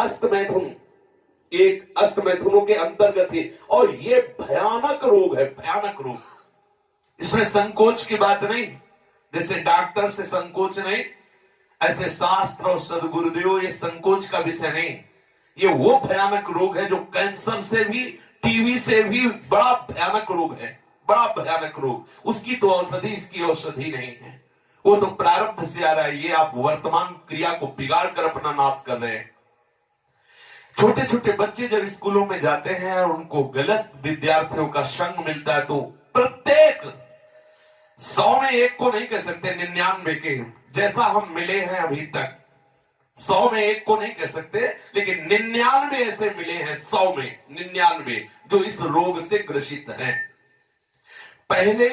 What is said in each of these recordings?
अष्टमैथुन एक अष्टमैथुनों के अंतर्गत है और ये भयानक रोग है, भयानक रोग। इसमें संकोच की बात नहीं, जैसे डॉक्टर से संकोच नहीं, ऐसे शास्त्र और सदगुरुदेव ये संकोच का विषय नहीं। ये वो भयानक रोग है जो कैंसर से भी, टीबी से भी बड़ा भयानक रोग है, बड़ा भयानक रोग। उसकी तो औषधि, इसकी औषधि नहीं है। वो तो प्रारब्ध से आ रहा है। ये आप वर्तमान क्रिया को बिगाड़ कर अपना नाश कर रहे हैं। छोटे छोटे बच्चे जब स्कूलों में जाते हैं और उनको गलत विद्यार्थियों का संग मिलता है, तो प्रत्येक 100 में एक को नहीं कह सकते, 99 के जैसा हम मिले हैं अभी तक, 100 में एक को नहीं कह सकते, लेकिन 99 ऐसे मिले हैं, 100 में 99 जो इस रोग से ग्रसित हैं। पहले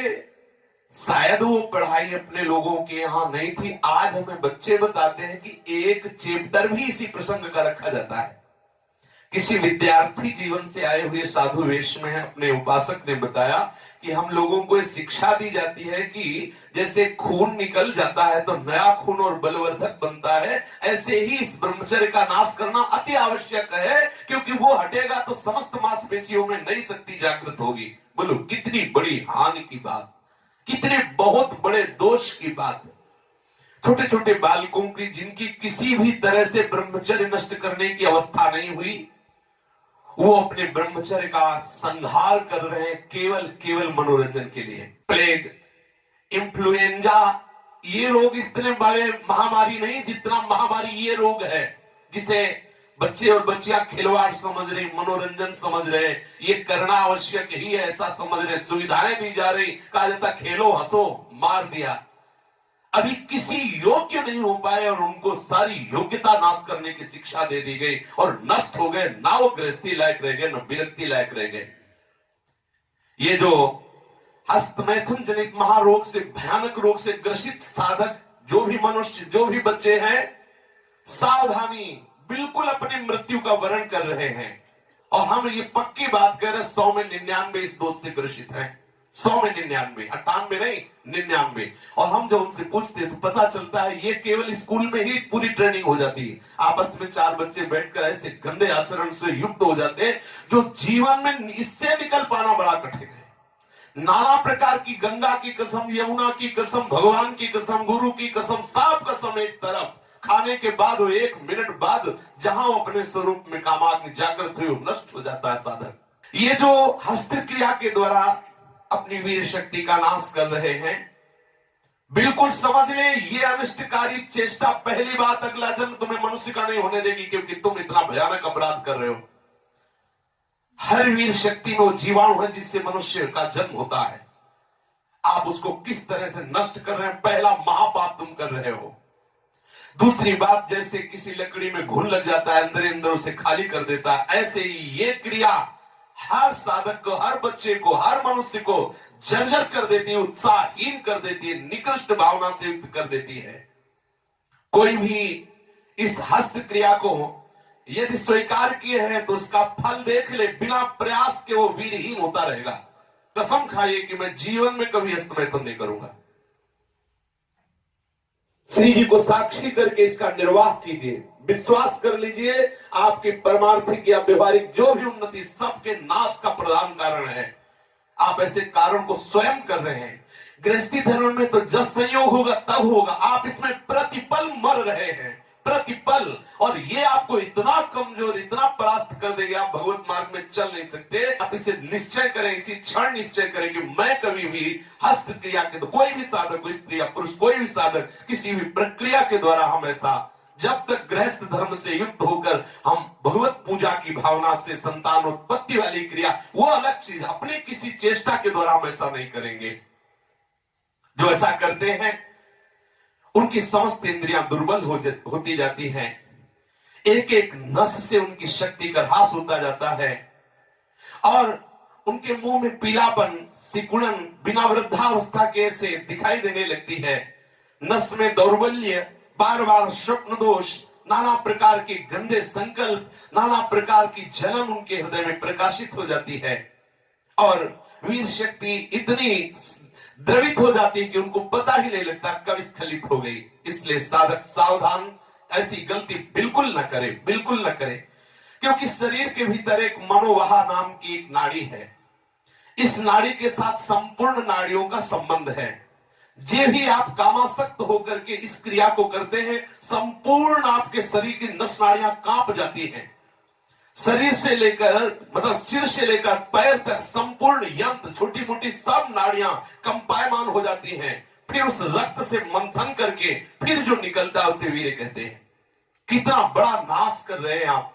शायद वो पढ़ाई अपने लोगों के यहां नहीं थी। आज हमें बच्चे बताते हैं कि एक चैप्टर भी इसी प्रसंग का रखा जाता है। किसी विद्यार्थी जीवन से आए हुए साधु वेश में अपने उपासक ने बताया कि हम लोगों को शिक्षा दी जाती है कि जैसे खून निकल जाता है तो नया खून और बलवर्धक बनता है, ऐसे ही इस ब्रह्मचर्य का नाश करना अति आवश्यक है, क्योंकि वो हटेगा तो समस्त मांसपेशियों में नई शक्ति जागृत होगी। बोलो कितनी बड़ी हानि की बात, कितने बहुत बड़े दोष की बात। छोटे छोटे बालकों की जिनकी किसी भी तरह से ब्रह्मचर्य नष्ट करने की अवस्था नहीं हुई, वो अपने ब्रह्मचर्य का संहार कर रहे हैं केवल मनोरंजन के लिए। प्लेग, इन्फ्लुएंजा, ये रोग इतने बड़े महामारी नहीं जितना महामारी ये रोग है, जिसे बच्चे और बच्चियां खिलवाड़ समझ रहे, मनोरंजन समझ रहे, ये करना आवश्यक ही है ऐसा समझ रहे, सुविधाएं दी जा रही, कहा जाता खेलो हंसो, मार दिया। अभी किसी योग्य नहीं हो पाए और उनको सारी योग्यता नाश करने की शिक्षा दे दी गई और नष्ट हो गए। ना वो गृहस्थी लायक रह गए, न विरक्ति लायक रह गए। ये जो हस्तमैथुन जनित महारोग से, भयानक रोग से ग्रसित साधक जो भी मनुष्य, जो भी बच्चे हैं, सावधानी, बिल्कुल अपनी मृत्यु का वर्ण कर रहे हैं। और हम ये पक्की बात कर रहे हैं, 100 में 99 इस दोष से ग्रसित हैं। 100 में 99, 98 नहीं, 99। और हम जब उनसे पूछते हैं तो पता चलता है ये केवल स्कूल में ही पूरी ट्रेनिंग हो जाती है। आपस में 4 बच्चे बैठकर ऐसे गंदे आचरण से युक्त हो जाते हैं जो जीवन में इससे निकल पाना बड़ा कठिन है। नाना प्रकार की, गंगा की कसम, यमुना की कसम, भगवान की कसम, गुरु की कसम, सब कसम एक तरफ, खाने के बाद 1 मिनट बाद जहां वो अपने स्वरूप में कामाग्नि जागृत हुई, नष्ट हो जाता है साधक। ये जो हस्त क्रिया के द्वारा अपनी वीर शक्ति का नाश कर रहे हैं, बिल्कुल समझ ले ये अनिष्टकारी चेष्टा पहली बात अगला जन्म तुम्हें मनुष्य का नहीं होने देगी, क्योंकि तुम इतना भयानक अपराध कर रहे हो। हर वीर शक्ति में वो जीवाणु है जिससे मनुष्य का जन्म होता है। आप उसको किस तरह से नष्ट कर रहे हैं, पहला महापाप तुम कर रहे हो। दूसरी बात, जैसे किसी लकड़ी में घुन लग जाता है, अंदर अंदर उसे खाली कर देता है, ऐसे ही ये क्रिया हर साधक को, हर बच्चे को, हर मनुष्य को जर्जर कर देती है, उत्साहहीन कर देती है, निकृष्ट भावना से युक्त कर देती है। कोई भी इस हस्त क्रिया को यदि स्वीकार किए हैं तो उसका फल देख ले, बिना प्रयास के वो वीरहीन होता रहेगा। कसम खाइए कि मैं जीवन में कभी हस्तमैथुन नहीं करूंगा। श्री जी को साक्षी करके इसका निर्वाह कीजिए, विश्वास कर लीजिए आपकी परमार्थिक या व्यवहारिक जो भी उन्नति सबके नाश का प्रधान कारण है। आप ऐसे कारण को स्वयं कर रहे हैं। गृहस्थी धर्म में तो जब संयोग होगा तब होगा, आप इसमें प्रतिपल मर रहे हैं, प्रतिपल। और ये आपको इतना कमजोर, इतना परास्त कर देगा, आप भगवत मार्ग में चल नहीं सकते। आप इसे निश्चय करें, इसी क्षण निश्चय करें कि मैं कभी भी हस्त क्रिया के, तो कोई भी साधक, स्त्री या पुरुष, कोई भी साधक किसी भी प्रक्रिया के द्वारा हम ऐसा, जब तक गृहस्थ धर्म से युक्त होकर हम भगवत पूजा की भावना से संतानोत्पत्ति वाली क्रिया, वो अलग चीज, अपनी किसी चेष्टा के द्वारा हम ऐसा नहीं करेंगे। जो ऐसा करते हैं उनकी समस्त इंद्रियां दुर्बल होती जाती हैं, एक एक नस से उनकी शक्ति का ह्रास होता जाता है और उनके मुंह में पीलापन, सिकुड़न बिना वृद्धावस्था के से दिखाई देने लगती है। नस में दौर्बल्य, बार बार स्वप्न दोष, नाना प्रकार के गंदे संकल्प, नाना प्रकार की जलन उनके हृदय में प्रकाशित हो जाती है और वीर शक्ति इतनी द्रवित हो जाती है कि उनको पता ही नहीं लगता कब स्खलित हो गई। इसलिए साधक सावधान, ऐसी गलती बिल्कुल न करें, बिल्कुल न करें। क्योंकि शरीर के भीतर एक मनोवाहा नाम की एक नाड़ी है। इस नाड़ी के साथ संपूर्ण नाड़ियों का संबंध है। जे भी आप कामासक्त होकर के इस क्रिया को करते हैं, संपूर्ण आपके शरीर की नस नाड़ियां कांप जाती हैं। शरीर से लेकर मतलब सिर से लेकर पैर तक संपूर्ण यंत्र, छोटी मोटी सब नाड़ियां कंपायमान हो जाती हैं। फिर उस रक्त से मंथन करके फिर जो निकलता है उसे वीर्य कहते हैं। कितना बड़ा नाश कर रहे हैं आप।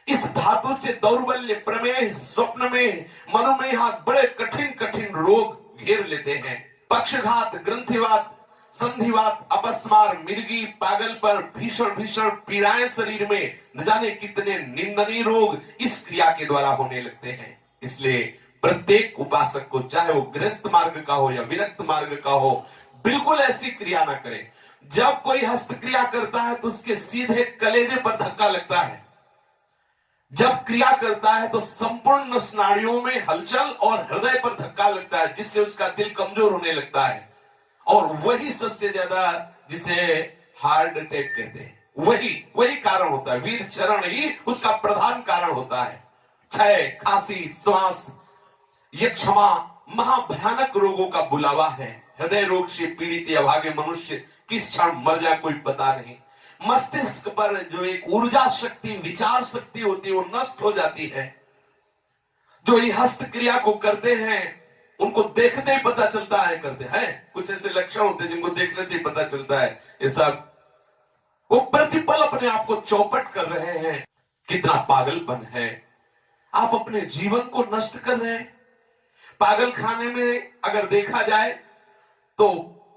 इस धातु से दौर्बल्य, प्रमेह, स्वप्न में, मधुमेह, बड़े कठिन कठिन रोग घेर लेते हैं। पक्षघात, ग्रंथिवात, संधिवात, अपस्मार, मिर्गी, पागल पर भीषण भीषण पीड़ाएं शरीर में, न जाने कितने निंदनीय रोग इस क्रिया के द्वारा होने लगते हैं। इसलिए प्रत्येक उपासक को, चाहे वो गृहस्थ मार्ग का हो या विरक्त मार्ग का हो, बिल्कुल ऐसी क्रिया ना करे। जब कोई हस्त क्रिया करता है तो उसके सीधे कलेजे पर धक्का लगता है। जब क्रिया करता है तो संपूर्ण नाड़ियों में हलचल और हृदय पर धक्का लगता है, जिससे उसका दिल कमजोर होने लगता है। और वही सबसे ज्यादा जिसे हार्ट अटैक कहते हैं, वही कारण होता है। वीर चरण ही उसका प्रधान कारण होता है। क्षय, खांसी, श्वास, ये क्षमा महाभयानक रोगों का बुलावा है। हृदय रोग से पीड़ित अभागे मनुष्य किस क्षण मर जाए कोई पता नहीं। मस्तिष्क पर जो एक ऊर्जा शक्ति, विचार शक्ति होती है, वो नष्ट हो जाती है। जो ये हस्त क्रिया को करते हैं उनको देखते ही पता चलता है करते हैं। कुछ ऐसे लक्षण होते हैं जिनको देखने से ही पता चलता है ये सब वो प्रतिपल अपने आप को चौपट कर रहे हैं। कितना पागलपन है। आप अपने जीवन को नष्ट कर रहे हैं। पागल खाने में अगर देखा जाए तो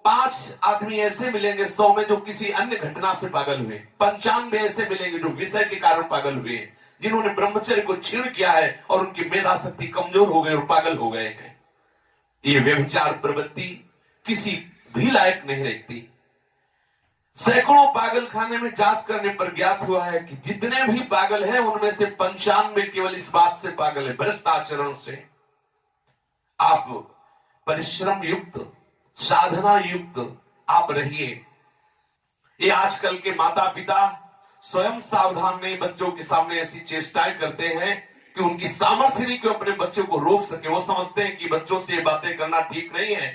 5 आदमी ऐसे मिलेंगे 100 में जो किसी अन्य घटना से पागल हुए। 95 ऐसे मिलेंगे जो विषय के कारण पागल हुए, जिन्होंने ब्रह्मचर्य को छीण किया है और उनकी मेधा शक्ति कमजोर हो गई और पागल हो गए हैं। ये व्यभिचार प्रवृत्ति किसी भी लायक नहीं रहती। सैकड़ों पागल खाने में जांच करने पर ज्ञात हुआ है कि जितने भी पागल हैं उनमें से 95 केवल इस बात से पागल है, भ्रष्ट आचरण से। आप परिश्रम युक्त, साधना युक्त आप रहिए। ये आजकल के माता पिता स्वयं सावधान नहीं, बच्चों के सामने ऐसी चेष्टाएं करते हैं कि उनकी सामर्थ्य नहीं कि अपने बच्चों को रोक सके। वो समझते हैं कि बच्चों से ये बातें करना ठीक नहीं है।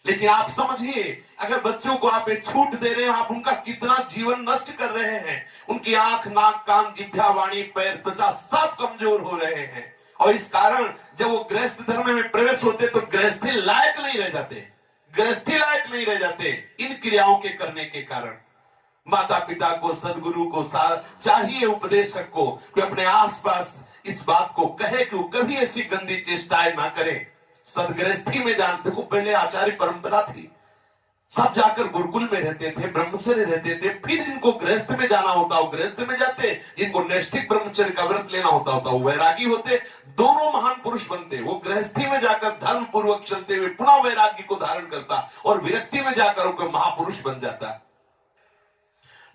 लेकिन आप समझिए, अगर बच्चों को आप एक छूट दे रहे हैं, आप उनका कितना जीवन नष्ट कर रहे हैं। उनकी आंख, नाक, कान, जिह्वा, वाणी, पैर, त्वचा सब कमजोर हो रहे हैं। और इस कारण जब वो गृहस्थ धर्म में प्रवेश होते तो गृहस्थी लायक नहीं रह जाते, गृहस्थी लायक नहीं रह जाते इन क्रियाओं के करने के कारण। माता पिता को, सदगुरु को चाहिए, उपदेशक को, कि अपने आसपास इस बात को कहे कि वो कभी ऐसी गंदी चेष्टाएं ना करें। सदगृहस्थी में जान, देखो पहले आचार्य परंपरा थी, सब जाकर गुरुकुल में रहते थे, ब्रह्मचर्य रहते थे। फिर जिनको गृहस्थ में जाना होता वो गृहस्थ में जाते, जिनको नैष्ठिक ब्रह्मचर्य का व्रत लेना होता वो वैरागी होते। दोनों महान पुरुष बनते। वो गृहस्थी में जाकर धर्म पूर्वक चलते हुए पुनः वैरागी को धारण करता और विरक्ति में जाकर वो महापुरुष बन जाता।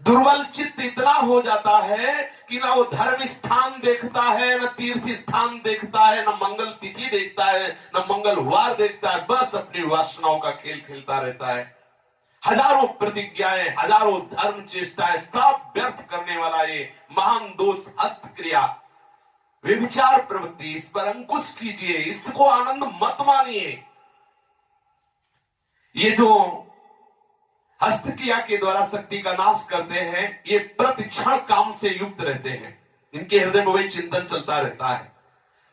दुर्बल चित्त इतना हो जाता है कि ना वो धर्म स्थान देखता है, न तीर्थ स्थान देखता है, न मंगल तिथि देखता है, न मंगलवार देखता है। बस अपनी वासनाओं का खेल खेलता रहता है। हजारों प्रतिज्ञाएं, हजारों धर्म चेष्टाएं सब व्यर्थ करने वाला ये महान दोष हस्त क्रिया, व्यभिचार प्रवृत्ति, इस पर अंकुश कीजिए, इसको आनंद मत मानिए। ये जो हस्त क्रिया के द्वारा शक्ति का नाश करते हैं, ये प्रतिक्षण काम से युक्त रहते हैं। इनके हृदय में वही चिंतन चलता रहता है।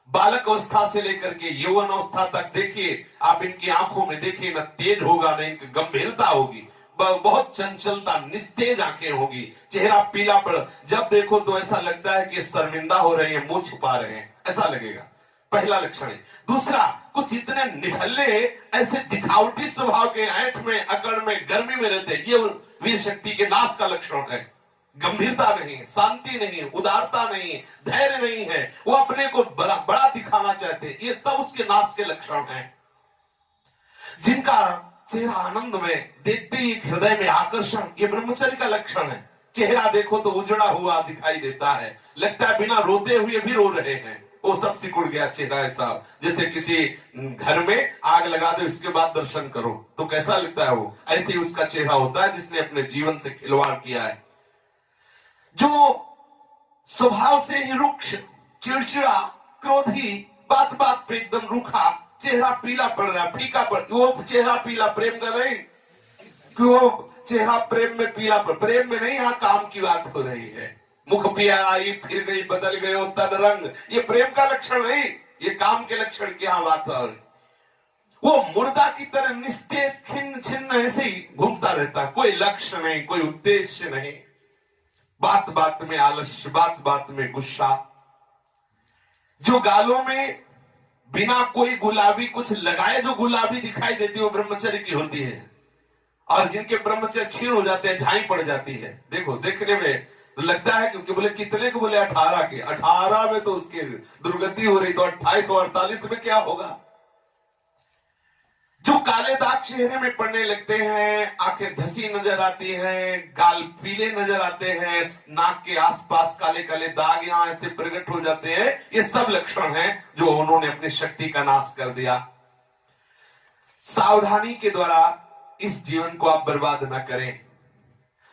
बालक अवस्था से लेकर के यौवन अवस्था तक देखिए आप, इनकी आंखों में देखिए, न तेज होगा न इनकी गंभीरता होगी, बहुत चंचलता, निस्तेज आंखें होगी, चेहरा पीला पड़, जब देखो तो ऐसा लगता है कि शर्मिंदा हो रहे हैं, मुंह छुपा रहे हैं, ऐसा लगेगा। पहला लक्षण है। दूसरा, कुछ इतने निखल्ले, ऐसे दिखावटी स्वभाव के, ऐंठ में, अकड़ में, गर्मी में रहते हैं, ये वीर शक्ति के नाश का लक्षण है। गंभीरता नहीं, शांति नहीं, उदारता नहीं, धैर्य नहीं है, वो अपने को बड़ा दिखाना चाहते हैं, ये सब उसके नाश के लक्षण हैं। जिनका चेहरा आनंद में, देखते ही हृदय में आकर्षण, ये ब्रह्मचर्य का लक्षण है। चेहरा देखो तो उजड़ा हुआ दिखाई देता है, लगता है बिना रोते हुए भी रो रहे हैं। वो सब सिकुड़ गया चेहरा, ऐसा जैसे किसी घर में आग लगा दो, इसके बाद दर्शन करो तो कैसा लगता है, वो ऐसे ही उसका चेहरा होता है जिसने अपने जीवन से खिलवाड़ किया है। जो स्वभाव से ही रुक्ष, चिड़चिड़ा, क्रोधी, बात बात पे एकदम रूखा, चेहरा पीला पड़ रहा, फीका पड़, वो चेहरा पीला प्रेम का नहीं कि वो चेहरा प्रेम में पीला पड़, प्रेम में नहीं, यहां काम की बात हो रही है। मुख पिया आई फिर गई बदल गए तन रंग, ये प्रेम का लक्षण नहीं, ये काम के लक्षण की यहां बात हो रही। वो मुर्दा की तरह निस्तेज खिन्न छिन्न ऐसे ही घूमता रहता, कोई लक्ष्य नहीं, कोई उद्देश्य नहीं, बात बात में आलस्य, बात बात में गुस्सा। जो गालों में बिना कोई गुलाबी कुछ लगाए जो गुलाबी दिखाई देती है वो ब्रह्मचर्य की होती है, और जिनके ब्रह्मचर्य क्षीण हो जाते हैं, झाई पड़ जाती है। देखो देखने में तो लगता है क्योंकि बोले कितने को, बोले 18 के, 18 में तो उसकी दुर्गति हो रही, तो 28 और 48 में क्या होगा। जो काले दाग चेहरे में पड़ने लगते हैं, आंखें धसी नजर आती हैं, गाल पीले नजर आते हैं, नाक के आसपास काले काले दाग यहां ऐसे प्रकट हो जाते हैं, ये सब लक्षण हैं जो उन्होंने अपनी शक्ति का नाश कर दिया। सावधानी के द्वारा इस जीवन को आप बर्बाद न करें।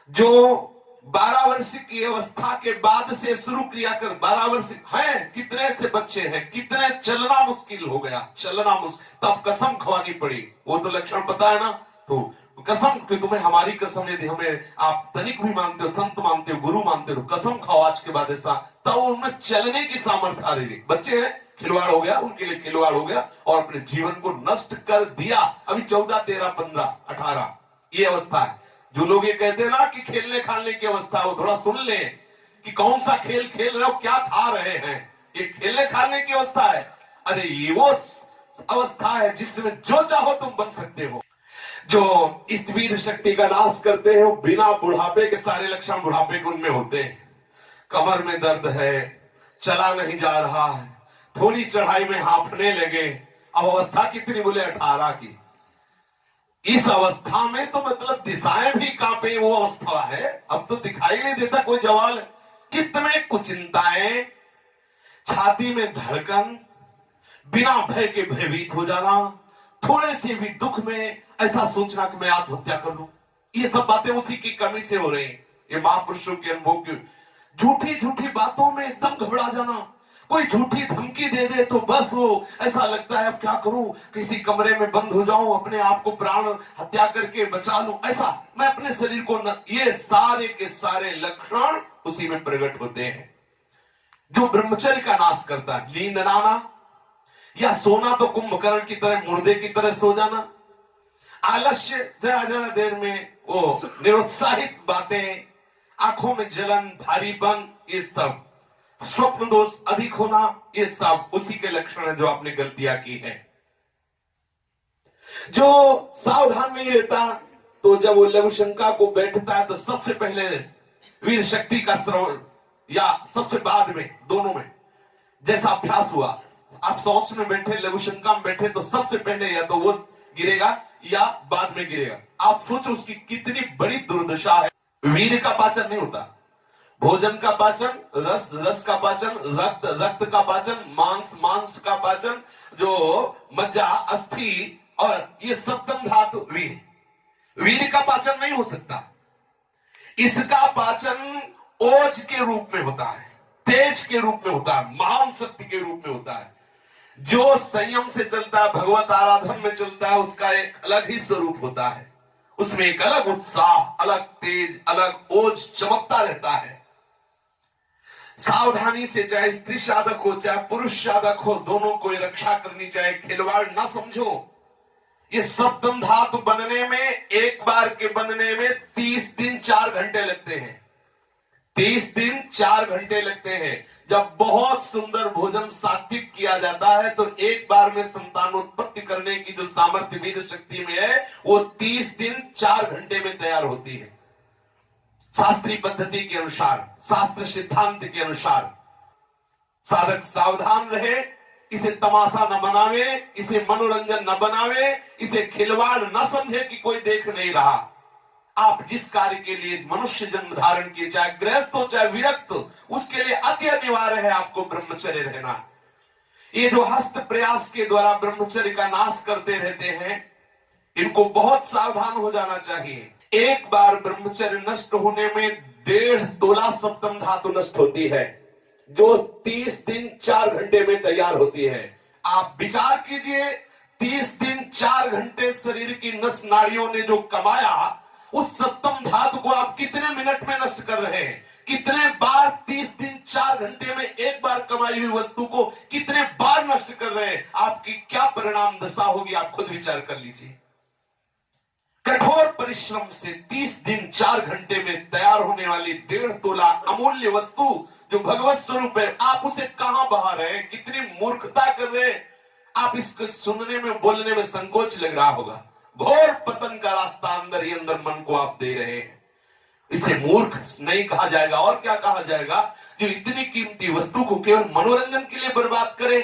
जो 12 वर्ष की अवस्था के बाद से शुरू किया कर, 12 वर्ष है, कितने से बच्चे हैं, कितने चलना मुश्किल हो गया, चलना मुश्किल, तब कसम खवानी पड़ी। वो तो लक्षण पता है ना, तो कसम कि तुम्हें हमारी कसम, यदि हमें आप तनिक भी मानते हो, संत मानते हो, गुरु मानते हो, तो कसम खाओ आज के बाद ऐसा, तब उनमें चलने की सामर्थ्य आ रही। बच्चे हैं, खिलवाड़ हो गया, उनके लिए खिलवाड़ हो गया और अपने जीवन को नष्ट कर दिया। अभी 14, 13, 15, 18 ये अवस्था है। जो लोग ये कहते हैं ना कि खेलने खाने की अवस्था, वो थोड़ा सुन ले कि कौन सा खेल खेल रहे हो, क्या खा रहे हैं। ये खेलने खाने की अवस्था है। अरे ये वो अवस्था है जिसमें जो चाहो तुम बन सकते हो। जो इस वीर शक्ति का नाश करते हैं वो बिना बुढ़ापे के, सारे लक्षण बुढ़ापे के उनमें होते हैं। कमर में दर्द है, चला नहीं जा रहा है, थोड़ी चढ़ाई में हांफने लगे। अब अवस्था कितनी, बोले 18 की। इस अवस्था में तो मतलब दिशाएं भी कांपे, वो अवस्था है। अब तो दिखाई नहीं देता कोई जवाल। चित्त में कुचिंताएं, छाती में धड़कन, बिना भय के भयभीत हो जाना, थोड़े से भी दुख में ऐसा सोचना कि मैं आत्महत्या कर लूं, ये सब बातें उसी की कमी से हो रही हैं। ये महापुरुषों के अनुभव की झूठी झूठी बातों में एकदम घबरा जाना। कोई झूठी धमकी दे दे तो बस वो ऐसा लगता है अब क्या करूं, किसी कमरे में बंद हो जाऊं, अपने आप को प्राण हत्या करके बचा लूं, ऐसा मैं अपने शरीर को न, ये सारे के सारे लक्षण उसी में प्रकट होते हैं। जो ब्रह्मचर्य का नाश करता है, नींद ना आना या सोना तो कुंभकर्ण की तरह, मुर्दे की तरह सो जाना, आलस्य, जरा जरा देर में वो निरुत्साहित बातें, आंखों में जलन, भारीपन, ये सब, स्वप्न दोष अधिक होना, ये सब उसी के लक्षण है जो आपने गलतियां की है। जो सावधान नहीं रहता तो जब वो लघु शंका को बैठता है तो सबसे पहले वीर शक्ति का श्रवण, या सबसे बाद में, दोनों में जैसा अभ्यास हुआ, आप सोच में बैठे, लघु शंका में बैठे, तो सबसे पहले या तो वो गिरेगा या बाद में गिरेगा। आप सोचो उसकी कितनी बड़ी दुर्दशा है। वीर का पाचन नहीं होता, भोजन का पाचन, रस रस का पाचन, रक्त रक्त का पाचन, मांस मांस का पाचन, जो मज्जा, अस्थि और ये सप्तम धातु वीर का पाचन नहीं हो सकता। इसका पाचन ओज के रूप में होता है, तेज के रूप में होता है, महान शक्ति के रूप में होता है। जो संयम से चलता है, भगवत आराधन में चलता है, उसका एक अलग ही स्वरूप होता है। उसमें एक अलग उत्साह, अलग तेज, अलग ओज चमकता रहता है। सावधानी से, चाहे स्त्री साधक हो चाहे पुरुष साधक हो, दोनों को रक्षा करनी चाहिए। खिलवाड़ ना समझो। ये सप्तम धातु बनने में, एक बार के बनने में 30 दिन 4 घंटे लगते हैं। 30 दिन 4 घंटे लगते हैं। जब बहुत सुंदर भोजन सात्विक किया जाता है तो एक बार में संतानोत्पत्ति करने की जो सामर्थ्य वीर शक्ति में है, वो 30 दिन 4 घंटे में तैयार होती है। शास्त्रीय पद्धति के अनुसार, शास्त्र सिद्धांत के अनुसार साधक सावधान रहे, इसे तमाशा न बनावे, इसे मनोरंजन न बनावे, इसे खिलवाड़ न समझे कि कोई देख नहीं रहा। आप जिस कार्य के लिए मनुष्य जन्म धारण किए, चाहे गृहस्थ हो चाहे विरक्त, उसके लिए अति अनिवार्य है आपको ब्रह्मचर्य रहना। ये जो हस्त प्रयास के द्वारा ब्रह्मचर्य का नाश करते रहते हैं, इनको बहुत सावधान हो जाना चाहिए। एक बार ब्रह्मचर्य नष्ट होने में 1.5 तोला सप्तम धातु नष्ट होती है, जो 30 दिन 4 घंटे में तैयार होती है। आप विचार कीजिए, 30 दिन 4 घंटे शरीर की नस नाड़ियों ने जो कमाया, उस सप्तम धातु को आप कितने मिनट में नष्ट कर रहे हैं? कितने बार 30 दिन 4 घंटे में एक बार कमाई हुई वस्तु को कितने बार नष्ट कर रहे हैं? आपकी क्या परिणाम दशा होगी, आप खुद विचार कर लीजिए। कठोर परिश्रम से 30 दिन 4 घंटे में तैयार होने वाली 1.5 तोला अमूल्य वस्तु जो भगवत स्वरूप है, आप उसे कहां बहा रहे हैं? कितनी मूर्खता कर रहे हैं? आप इसको सुनने में बोलने में संकोच लग रहा होगा। घोर पतन का रास्ता अंदर ही अंदर मन को आप दे रहे हैं। इसे मूर्ख नहीं कहा जाएगा और क्या कहा जाएगा? जो इतनी कीमती वस्तु को केवल मनोरंजन के लिए बर्बाद करे,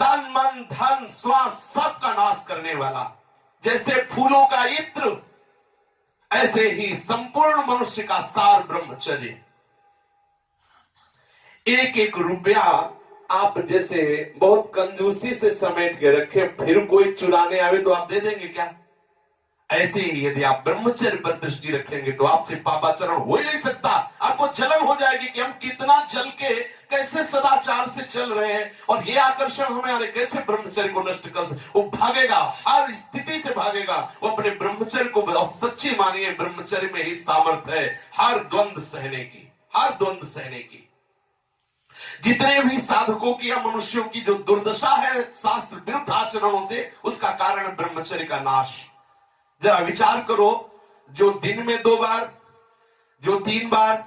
तन मन धन श्वास सबका नाश करने वाला। जैसे फूलों का इत्र, ऐसे ही संपूर्ण मनुष्य का सार ब्रह्मचर्य। एक एक रुपया आप जैसे बहुत कंजूसी से समेट के रखे, फिर कोई चुराने आवे तो आप दे देंगे क्या? ऐसे ही यदि आप ब्रह्मचर्य पर दृष्टि रखेंगे तो आपसे पापाचरण हो ही नहीं सकता। आपको जलन हो जाएगी कि हम कितना जल के कैसे सदाचार से चल रहे हैं और ये आकर्षण हमें आ रहे, कैसे ब्रह्मचर्य को नष्ट कर। वो भागेगा, हर स्थिति से भागेगा। वो अपने ब्रह्मचर्य को सच्ची मानिए, ब्रह्मचर्य में ही सामर्थ्य है हर द्वंद्व सहने की, हर द्वंद्व सहने की। जितने भी साधकों की या मनुष्यों की जो दुर्दशा है शास्त्र विरुद्ध आचरणों से, उसका कारण ब्रह्मचर्य का नाश। जरा विचार करो, जो दिन में 2 बार, जो 3 बार,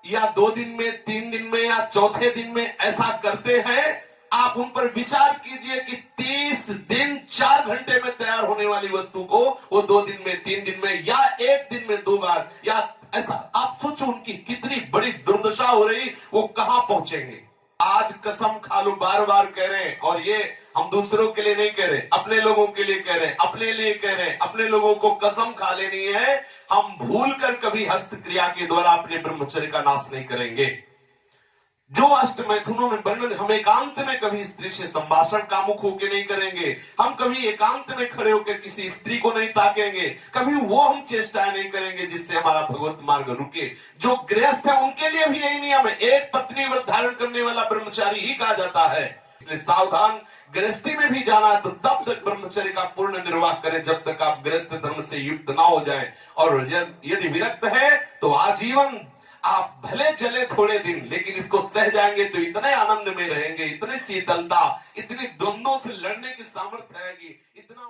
या 2 दिन में, 3 दिन में, या चौथे दिन में ऐसा करते हैं, आप उन पर विचार कीजिए कि 30 दिन 4 घंटे में तैयार होने वाली वस्तु को वो 2 दिन में, 3 दिन में, या 1 दिन में 2 बार, या ऐसा आप सोचो उनकी कितनी बड़ी दुर्दशा हो रही, वो कहां पहुंचेंगे। आज कसम खा लो, बार बार कह रहे हैं, और ये हम दूसरों के लिए नहीं कह रहे, अपने लोगों के लिए कह रहे हैं, अपने लिए कह रहे हैं। अपने लोगों को कसम खा लेनी है, हम भूल कर कभी हस्त क्रिया के द्वारा अपने ब्रह्मचर्य का नाश नहीं करेंगे। जो अष्ट मैथुनों में वर्णन, हम एकांत में कभी स्त्री से संभाषण कामुक होकर नहीं करेंगे, हम कभी एकांत में खड़े होकर किसी स्त्री को नहीं ताकेंगे, कभी वो हम चेष्टाएं नहीं करेंगे जिससे हमारा भगवत मार्ग रुके। जो गृहस्थ है उनके लिए भी यही नियम है, एक पत्नी व्रत धारण करने वाला ब्रह्मचारी ही कहा जाता है। इसलिए सावधान, गृहस्थी में भी जाना है तो तब तक ब्रह्मचर्य का पूर्ण निर्वाह करें जब तक आप गृहस्थ धर्म से युक्त ना हो जाएं, और यदि विरक्त है तो आजीवन आप भले चले थोड़े दिन, लेकिन इसको सह जाएंगे तो इतने आनंद में रहेंगे, इतनी शीतलता, इतनी द्वंद्वों से लड़ने की सामर्थ्य आएगी, इतना